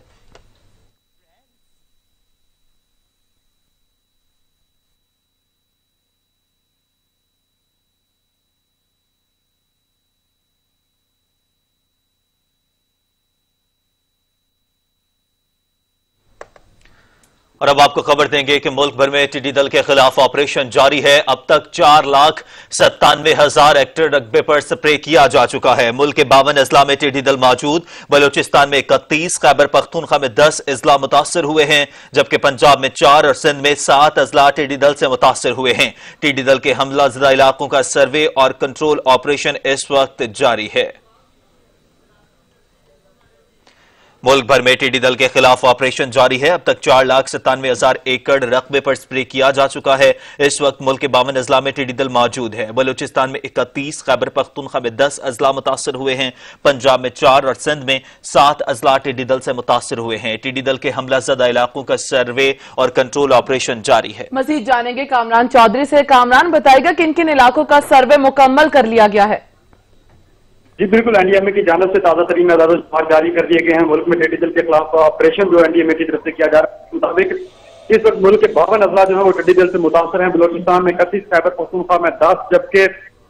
और अब आपको खबर देंगे कि मुल्क भर में टिड्डी दल के खिलाफ ऑपरेशन जारी है। अब तक 4,97,000 हेक्टेयर रकबे पर स्प्रे किया जा चुका है। मुल्क के 52 अजला में टिड्डी दल मौजूद। बलूचिस्तान में 31, खैबर पख्तूनख्वा में 10 अजला मुतासर हुए हैं, जबकि पंजाब में 4 और सिंध में 7 अजला टिड्डी दल से मुतासर हुए हैं। टिड्डी दल के हमला ज़दा इलाकों का सर्वे और कंट्रोल ऑपरेशन इस वक्त जारी है। मुल्क भर में टिड्डी दल के खिलाफ ऑपरेशन जारी है। अब तक 4,97,000 एकड़ रकबे पर स्प्रे किया जा चुका है। इस वक्त मुल्क के 52 अजला में टिड्डी दल मौजूद है। बलूचिस्तान में 31, खैबर पख्तूनख्वा में 10 अजला मुतासर हुए हैं, पंजाब में 4 और सिंध में 7 अजला टिड्डी दल से मुतासर हुए हैं। टिड्डी दल के हमला ज़दा इलाकों का सर्वे और कंट्रोल ऑपरेशन जारी है। मजीद जानेंगे कामरान चौधरी से। कामरान, बताएगा किन किन इलाकों का सर्वे मुकम्मल कर लिया गया है? जी बिल्कुल, NDMA की जानिब से ताज़ा तरीन आदेश जारी कर दिए गए हैं। मुल्क में टिड्डी दल के खिलाफ ऑपरेशन जो NDMA की तरफ से किया जा रहा है, मुताबिक इस वक्त मुल्क के 52 अजला जो है वो टिड्डी दल से मुतासर हैं। बलोचिस्तान में 31, खैबर पख्तूनख्वा में 10, जबकि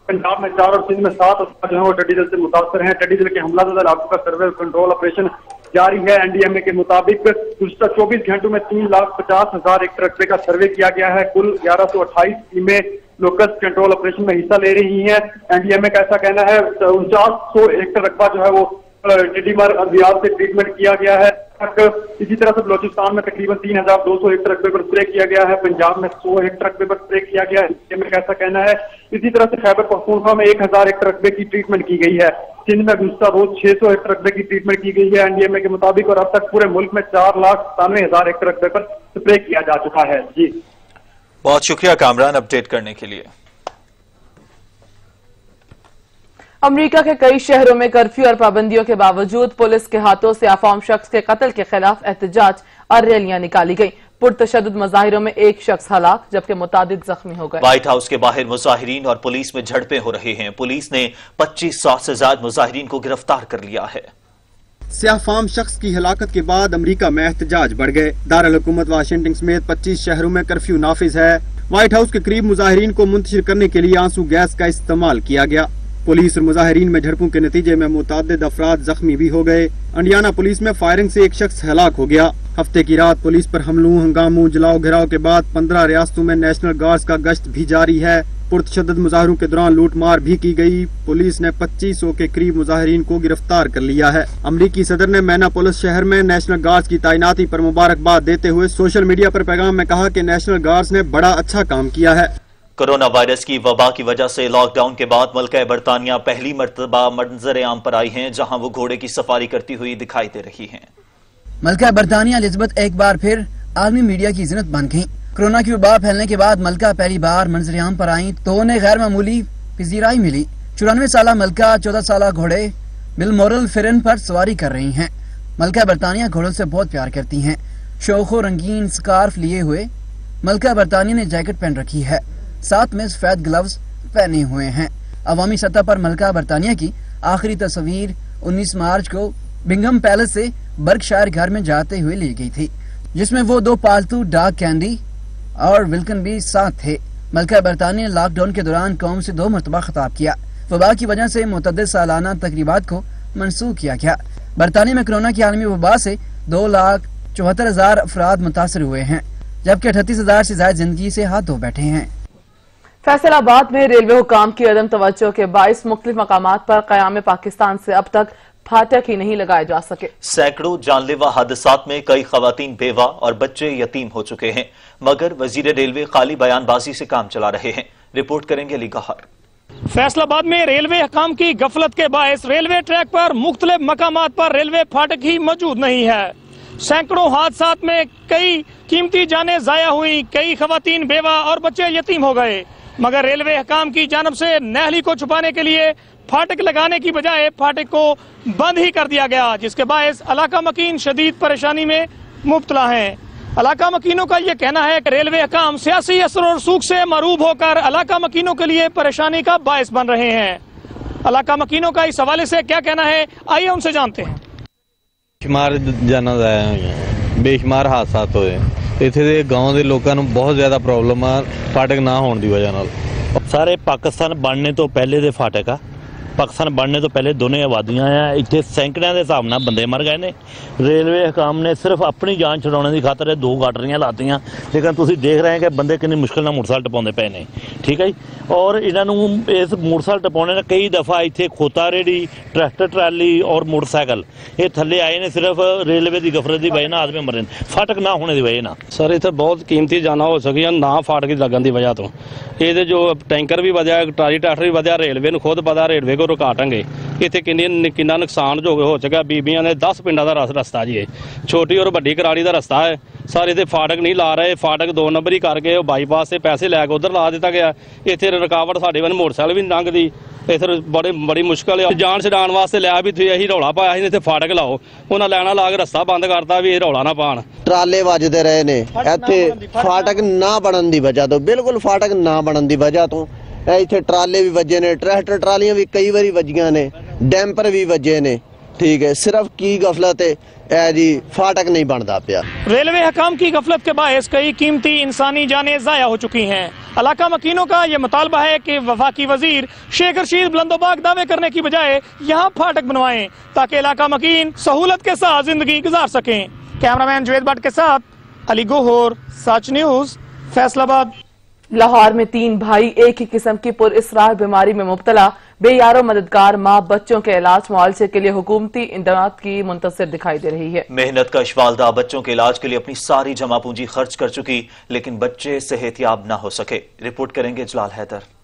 पंजाब में 4 और सिंध में 7 अजला जो है वो टिड्डी दल से मुतासर हैं। टिड्डी दल के हमला ज़दा इलाकों का सर्वे और कंट्रोल ऑपरेशन जारी है। NDMA के मुताबिक गुज़श्ता 24 घंटों में 3,50,000 एकड़ रकबे का सर्वे किया गया है। कुल 1128 टीमें लोकल कंट्रोल ऑपरेशन में हिस्सा ले रही हैं। NDMA का ऐसा कहना है 4900 एकड़ रकबा जो है वो टिड्डी मार अभियान से ट्रीटमेंट किया गया है। इसी तरह से बलोचिस्तान में तकरीबन 3,200 एकड़ रकबे पर स्प्रे किया गया है। पंजाब में 100 एकड़ रकबे पर स्प्रे किया गया है। NDMA का ऐसा कहना है। इसी तरह से खैबर पख्तूनख्वा में 1000 एकड़ रकबे की ट्रीटमेंट की गई है। सिंध में गुज़श्ता रोज 600 एकड़ रकबे की ट्रीटमेंट की गई है NDMA के मुताबिक। और अब तक पूरे मुल्क में 4,97,000 एकड़ रकबे पर स्प्रे किया जा चुका है। जी बहुत शुक्रिया कामरान, अपडेट करने के लिए। अमेरिका के कई शहरों में कर्फ्यू और पाबंदियों के बावजूद पुलिस के हाथों से अफाम शख्स के कत्ल के खिलाफ एहतजाज और रैलियां निकाली गई। पुरतशद्दुद मुजाहिरों में एक शख्स हलाक जबकि मुतादिद जख्मी हो गए। व्हाइट हाउस के बाहर मुजाहिरीन और पुलिस में झड़पें हो रही हैं। पुलिस ने 2500 से ज्यादा मुजाहिरीन को गिरफ्तार कर लिया है। स्याह फाम शख्स की हलाकत के बाद अमेरिका में एहतजाज बढ़ गए। दारुल हुकूमत वाशिंगटन समेत 25 शहरों में कर्फ्यू नाफिज है। व्हाइट हाउस के करीब मुजाहिरीन को मुंतशिर करने के लिए आंसू गैस का इस्तेमाल किया गया। पुलिस और मुजाहिरीन में झड़पों के नतीजे में मुतअद्दिद अफराद जख्मी भी हो गए। इंडियाना पुलिस में फायरिंग से एक शख्स हलाक हो गया। हफ्ते की रात पुलिस पर हमलों, हंगामों, जलाओ घिराव के बाद 15 रियासतों में नेशनल गार्ड्स का गश्त भी जारी है। पुरतशद्दद मुजाहरों के दौरान लूटमार भी की गई। पुलिस ने 2500 के करीब मुजाहिरीन को गिरफ्तार कर लिया है। अमरीकी सदर ने मिनेपोलिस शहर में नेशनल गार्ड्स की तैनाती पर मुबारकबाद देते हुए सोशल मीडिया पर पैगाम में कहा कि नेशनल गार्ड्स ने बड़ा अच्छा काम किया है। कोरोना वायरस की वबा की वजह से लॉकडाउन के बाद मुल्क बरतानिया पहली मर्तबा मंजर आम पर आई हैं, जहां वो घोड़े की सफारी करती हुई दिखाई दे रही हैं। मलका बरतानिया एलिजबेथ एक बार फिर आलमी मीडिया की जिन्नत बन गयी। कोरोना की वबा फैलने के बाद मलका पहली बार मंजर आम पर आई तो उन्हें गैर मामूली पजीराई मिली। 94 साल मलका 14 साल घोड़े बिलमोरल फिरन पर सवारी कर रही हैं। मलका बरतानिया घोड़ों से बहुत प्यार करती हैं। शोखो रंगीन स्कार्फ लिए हुए मलका बरतानिया ने जैकेट पहन रखी है, साथ में सफेद ग्लव्स पहने हुए हैं। अवामी सतह पर मलका बरतानिया की आखिरी तस्वीर 19 मार्च को बिंगम पैलेस से बर्कशायर घर में जाते हुए ली गई थी, जिसमें वो 2 पालतू डॉग कैंडी और विल्कन भी साथ थे। मलका बरतानिया ने लॉकडाउन के दौरान कौम से 2 मरतबा खिताब किया। वबा की वजह से मुतअद्दिद सालाना तकरीबात को मनसूख किया गया। बरतानिया में कोरोना की आलमी वबा से 2,74,000 अफराद मुतासर हुए हैं, जबकि 38,000 से ज्यादा जिंदगी से हाथ धो बैठे हैं। फैसलाबाद में रेलवे हुकाम की अदम तवज्जो के बाइस मुख्तलिफ मकामात पर क़याम पाकिस्तान से अब तक फाटक ही नहीं लगाए जा सके। सैकड़ों जानलेवा हादसात में कई खवातीन बेवा और बच्चे यतीम हो चुके हैं, मगर वजीर रेलवे खाली बयानबाजी से काम चला रहे हैं। रिपोर्ट करेंगे अली गहार। फैसलाबाद में रेलवे हुकाम की गफलत के बायस रेलवे ट्रैक पर मुख्तलिफ मकामात पर रेलवे फाटक ही मौजूद नहीं है। सैकड़ों हादसात में कई कीमती जानें जाया हुई, कई खवातीन बेवा और बच्चे यतीम हो गए, मगर रेलवे हुकाम की जानब से नहली को छुपाने के लिए फाटक लगाने की बजाय फाटक को बंद ही कर दिया गया, जिसके बायस इलाका मकीन शदीद परेशानी में मुब्तला हैं। इलाका मकीनों का ये कहना है कि रेलवे हुकाम सियासी असर और सूख से मरूब होकर इलाका मकीनों के लिए परेशानी का बायस बन रहे हैं। इलाका मकीनों का इस हवाले से क्या कहना है, आइए उनसे जानते हैं। बेशुमार जाना बेशुमार हादसा होए इत्थे दे गांव दे लोकां नूं बहुत ज़्यादा प्रॉब्लम आ फाटक ना होने की वजह नाल। सारे पाकिस्तान बनने तो पहले दे फाटक आ, पाकिस्तान बनने तो पहले दोनों आबादियां आ, इत्थे सैकड़ियां के हिसाब नाल बंदे मर गए ने। रेलवे हुकाम ने सिर्फ अपनी जान छुड़ाने की खातर 2 गाटरियां लातियां, लेकिन तुसीं देख रहे हैं कि बंदे कितनी मुश्किल नाल मोटरसाइकिल टपाउंदे पे ने, ठीक है जी। और इन्हों इस मोटरसाइकिल टपाने ने कई दफ़ा इत्थे खोता रेहड़ी, ट्रैक्टर ट्राली और मोटरसाइकिल ये थले आए ने, सिर्फ रेलवे की गफलत की वजह आदमी मरे फाटक ना होने की वजह ना। सर इतने बहुत कीमती जाना हो सकियां ना फाटक लगन की वजह तो। ये जो टैंकर भी वध्या, ट्राली ट्रैक्टर भी वध्या, रेलवे को खुद पता रेलवे को रुकाटांगे। इतने किन्ना नुकसान जो हो चुका, बीबियां ने 10 पिंडा का रस्ता जी, छोटी और बड़ी कराड़ी का रस्ता है। सर इतने फाटक नहीं ला रहे, फाटक 2 नंबर ही करके बाईपास से पैसे लैके उधर ला दिता गया। इतने रुकावट साढ़े वन मोटरसाइकिल भी नहीं लंघदी, इतने बड़ी मुश्किल है। जान छुड़ाने वास्ते लिया भी थी, अं रौला पाया इतने फाटक लाओ, उन्हें लैना ला के रस्ता बंद करता भी रौला ना पान। ट्राले वजदे रहे ने इत्थे फाटक ना बनन दी वजह तो, बिल्कुल फाटक ना बनन दी वजह तो इत्थे ट्राले भी वजे ने, ट्रैक्टर ट्रालियां भी कई बारी वजियां ने, डैंपर भी वजे ने, ठीक है। सिर्फ की गफलत है जी, फाटक नहीं बनता पाया। रेलवे हुकाम की गफलत के बायस कई कीमती इंसानी जानें जाया हो चुकी हैं। इलाका मकीनों का यह मुतालबा है कि वफाकी वजीर शेख रशीद बुलंदोबाग दावे करने की बजाय यहाँ फाटक बनवाएं, ताकि इलाका मकीन सहूलत के साथ जिंदगी गुजार सकें। कैमरामैन जुवेद भट्ट के साथ अली गोहर, सच न्यूज, फैसलाबाद। लाहौर में 3 भाई एक ही किस्म की पुरअसरार बीमारी में मुब्तला, बेयारो मददगार माँ बच्चों के इलाज मुआवजे के लिए हुकूमती इमदाद की मुंतज़िर दिखाई दे रही है। मेहनत का वालदा बच्चों के इलाज के लिए अपनी सारी जमा पूंजी खर्च कर चुकी, लेकिन बच्चे सेहतयाब न हो सके। रिपोर्ट करेंगे जलाल हैदर।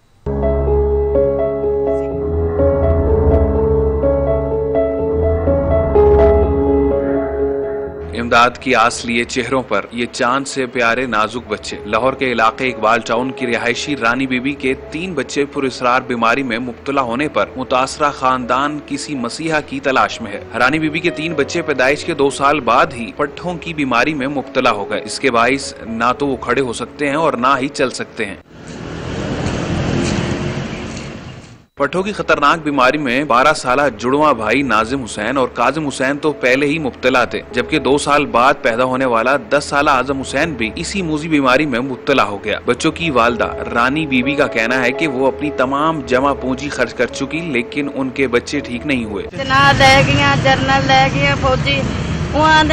इमदाद की आस लिए चेहरों पर ये चांद से प्यारे नाजुक बच्चे। लाहौर के इलाके इकबाल टाउन की रिहायशी रानी बीबी के 3 बच्चे पुरअसरार बीमारी में मुब्तला होने पर मुतासरा खानदान किसी मसीहा की तलाश में है। रानी बीबी के 3 बच्चे पैदाइश के 2 साल बाद ही पट्ठों की बीमारी में मुब्तला हो गए। इसके बाइस ना तो वो खड़े हो सकते हैं और ना ही चल सकते हैं। पट्ठों की खतरनाक बीमारी में 12 साल जुड़वा भाई नाजिम हुसैन और काजिम हुसैन तो पहले ही मुब्तला थे, जबकि 2 साल बाद पैदा होने वाला 10 साल आजम हुसैन भी इसी मूजी बीमारी में मुब्तला हो गया। बच्चों की वालदा रानी बीबी का कहना है कि वो अपनी तमाम जमा पूंजी खर्च कर चुकी, लेकिन उनके बच्चे ठीक नहीं हुए। जर्नल ले गया फौजी,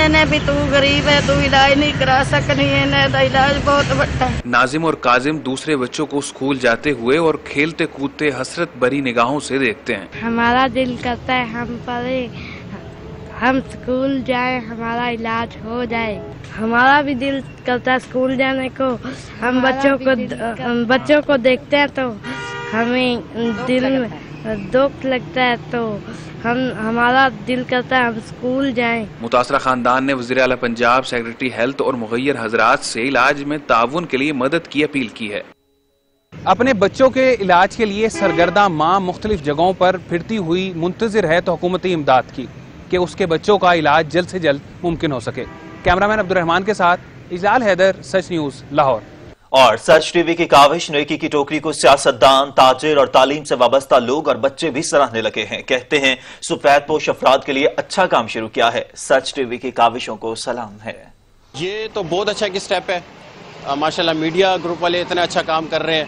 ने भी तू गरीब है, तू इलाज नहीं करा सकनी है, इलाज बहुत बड़ा। नाजिम और काजिम दूसरे बच्चों को स्कूल जाते हुए और खेलते कूदते हसरत भरी निगाहों से देखते हैं। हमारा दिल करता है हम पढ़े, हम स्कूल जाए, हमारा इलाज हो जाए। हमारा भी दिल करता है स्कूल जाने को। हम बच्चों को देखते हैं तो हमें दिल में दुख लगता है, तो हमारा दिल करता है हम स्कूल जाएं। मुतासरा खानदान ने वज़ीर आला पंजाब, सेक्रेटरी हेल्थ और मुग़य्यर हजरात से इलाज में ताउन के लिए मदद की अपील की है। अपने बच्चों के इलाज के लिए सरगर्दा माँ मुख्तलिफ जगहों पर फिरती हुई मुंतजिर है तो हुकूमती इमदाद की कि उसके बच्चों का इलाज जल्द से जल्द मुमकिन हो सके। कैमरामैन अब्दुर्रहमान के साथ इजलाल हैदर, सच न्यूज़, लाहौर। और सच टीवी की काविश नेकी की टोकरी को सियासतदान, ताजिर और तालीम से वाबस्ता लोग और बच्चे भी सराहने लगे हैं। कहते हैं सफेद पोश अफराद के लिए अच्छा काम शुरू किया है। सच टीवी की काविशों को सलाम है। ये तो बहुत अच्छा एक स्टेप है। माशाल्लाह मीडिया ग्रुप वाले इतना अच्छा काम कर रहे हैं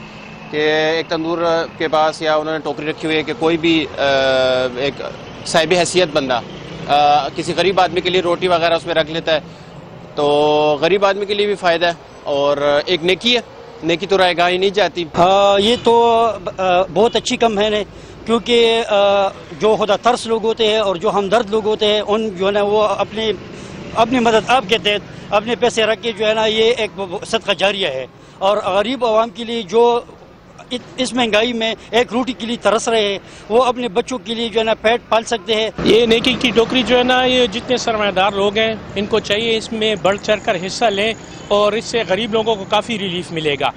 कि एक तंदूर के पास या उन्होंने टोकरी रखी हुई है कि कोई भी एक साहिब हैसियत बंदा किसी गरीब आदमी के लिए रोटी वगैरह उसमें रख लेता है, तो गरीब आदमी के लिए भी फ़ायदा है और एक नेकी है, नेकी तो रायगाही नहीं जाती। ये तो बहुत अच्छी कम है, क्योंकि जो खुदा तरस लोग होते हैं और जो हमदर्द लोग होते हैं, उन जो है ना वो अपनी मदद आपके तहत अपने पैसे रख के जो है ना ये एक सदका जारिया है। और गरीब आवाम के लिए जो इस महंगाई में एक रोटी के लिए तरस रहे हैं, वो अपने बच्चों के लिए जो है ना पेट पाल सकते हैं। ये नेकी की टोकरी जो है ना, ये जितने सरमायादार लोग हैं इनको चाहिए इसमें बढ़ चढ़ कर हिस्सा लें और इससे गरीब लोगों को काफ़ी रिलीफ मिलेगा।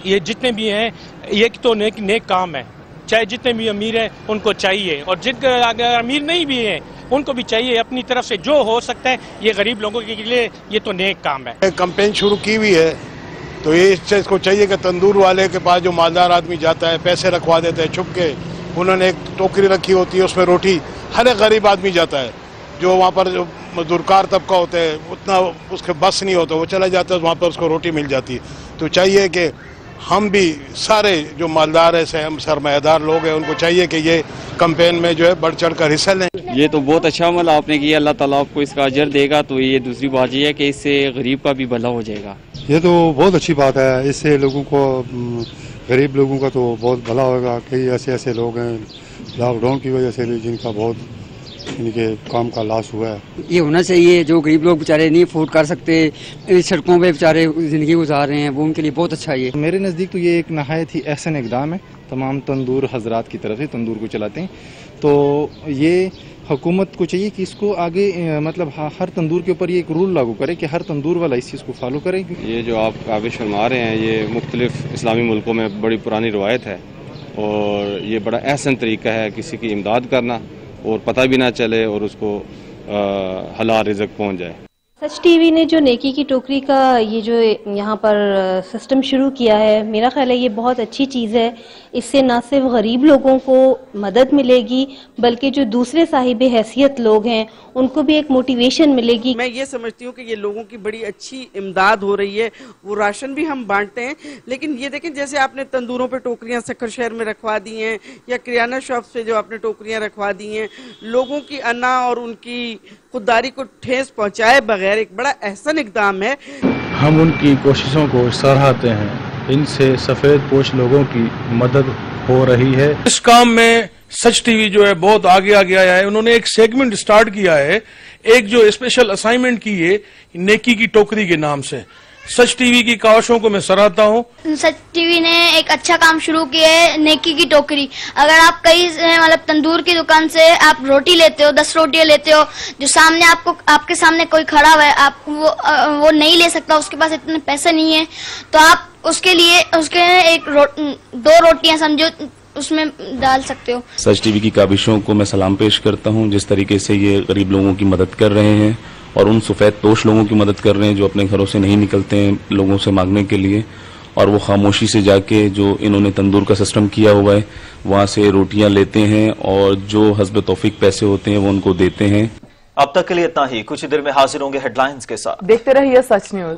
ये जितने भी हैं ये तो नेक काम है, चाहे जितने भी अमीर हैं उनको चाहिए, और जिनके अगर अमीर नहीं भी हैं उनको भी चाहिए अपनी तरफ से जो हो सकता है ये गरीब लोगों के लिए ये तो नेक काम है। कैंपेन शुरू की हुई है तो ये इसको चाहिए कि तंदूर वाले के पास जो मालदार आदमी जाता है पैसे रखवा देते हैं छुप के, उन्होंने एक टोकरी रखी होती है उसमें रोटी, हर एक गरीब आदमी जाता है जो वहाँ पर जो मजदूरकार तबका होता है उतना उसके बस नहीं होता, वो चला जाता है वहाँ पर उसको रोटी मिल जाती है। तो चाहिए कि हम भी सारे जो मालदार है सरमायादार लोग हैं उनको चाहिए कि ये कैंपेन में जो है बढ़ चढ़ कर हिस्सा लें। ये तो बहुत अच्छा अमल आपने किया, अल्लाह ताला आपको इसका अजर देगा। तो ये दूसरी बात ये है कि इससे गरीब का भी भला हो जाएगा। ये तो बहुत अच्छी बात है, इससे लोगों को गरीब लोगों का तो बहुत भला होगा। कई ऐसे लोग हैं लॉकडाउन की वजह से भी जिनका बहुत इनके काम का लॉस हुआ है। ये होना चाहिए, जो गरीब लोग बेचारे नहीं अफोर्ड कर सकते, सड़कों पे बेचारे ज़िंदगी गुजार रहे हैं, वो उनके लिए बहुत अच्छा है। ये मेरे नज़दीक तो ये एक नहायत ही एहसन इक़दाम है तमाम तंदूर हजरात की तरफ से, तंदूर को चलाते हैं। तो ये हुकूमत को चाहिए कि इसको आगे मतलब हर तंदूर के ऊपर ये एक रूल लागू करे कि हर तंदूर वाला इस चीज़ को फॉलो करे। ये जो आप काबिश फरमा रहे हैं ये मुख्तलिफ इस्लामी मुल्कों में बड़ी पुरानी रवायत है और ये बड़ा एहसन तरीका है किसी की इमदाद करना और पता भी ना चले और उसको हलाल रिज़्क पहुँच जाए। सच टीवी ने जो नेकी की टोकरी का ये जो यहाँ पर सिस्टम शुरू किया है, मेरा ख्याल है ये बहुत अच्छी चीज़ है। इससे ना सिर्फ गरीब लोगों को मदद मिलेगी बल्कि जो दूसरे साहिब हैसियत लोग हैं उनको भी एक मोटिवेशन मिलेगी। मैं ये समझती हूँ कि ये लोगों की बड़ी अच्छी इमदाद हो रही है। वो राशन भी हम बांटते हैं, लेकिन ये देखें जैसे आपने तंदूरों पे टोकरियाँ सक्कर शहर में रखवा दी हैं या किराना शॉप पे जो आपने टोकरियाँ रखवा दी हैं, लोगों की अना और उनकी खुददारी को ठेस पहुँचाए बगैर एक बड़ा एहसन इक़दाम है। हम उनकी कोशिशों को सराहते हैं, इनसे सफेद पोश लोगों की मदद हो रही है। इस काम में सच टीवी जो है बहुत आगे आया है। उन्होंने एक सेगमेंट स्टार्ट किया है, एक जो स्पेशल असाइनमेंट की है नेकी की टोकरी के नाम से। सच टीवी की काविशों को मैं सराहता हूँ। सच टीवी ने एक अच्छा काम शुरू किया है, नेकी की टोकरी। अगर आप कई मतलब तंदूर की दुकान से आप रोटी लेते हो, 10 रोटियां लेते हो, जो सामने आपके सामने कोई खड़ा हुआ है, आप वो नहीं ले सकता, उसके पास इतने पैसे नहीं है, तो आप उसके लिए एक 2 रोटियां समझो उसमें डाल सकते हो। सच टीवी की काविशों को मैं सलाम पेश करता हूँ, जिस तरीके से ये गरीब लोगों की मदद कर रहे हैं और उन सफ़ेद पोश लोगों की मदद कर रहे हैं जो अपने घरों से नहीं निकलते हैं लोगों से मांगने के लिए, और वो खामोशी से जाके जो इन्होंने तंदूर का सिस्टम किया हुआ है वहाँ से रोटियां लेते हैं और जो हस्ब तौफीक पैसे होते हैं वो उनको देते हैं। अब तक के लिए इतना ही, कुछ ही देर में हाजिर होंगे हेडलाइंस के साथ। देखते रहिए सच न्यूज।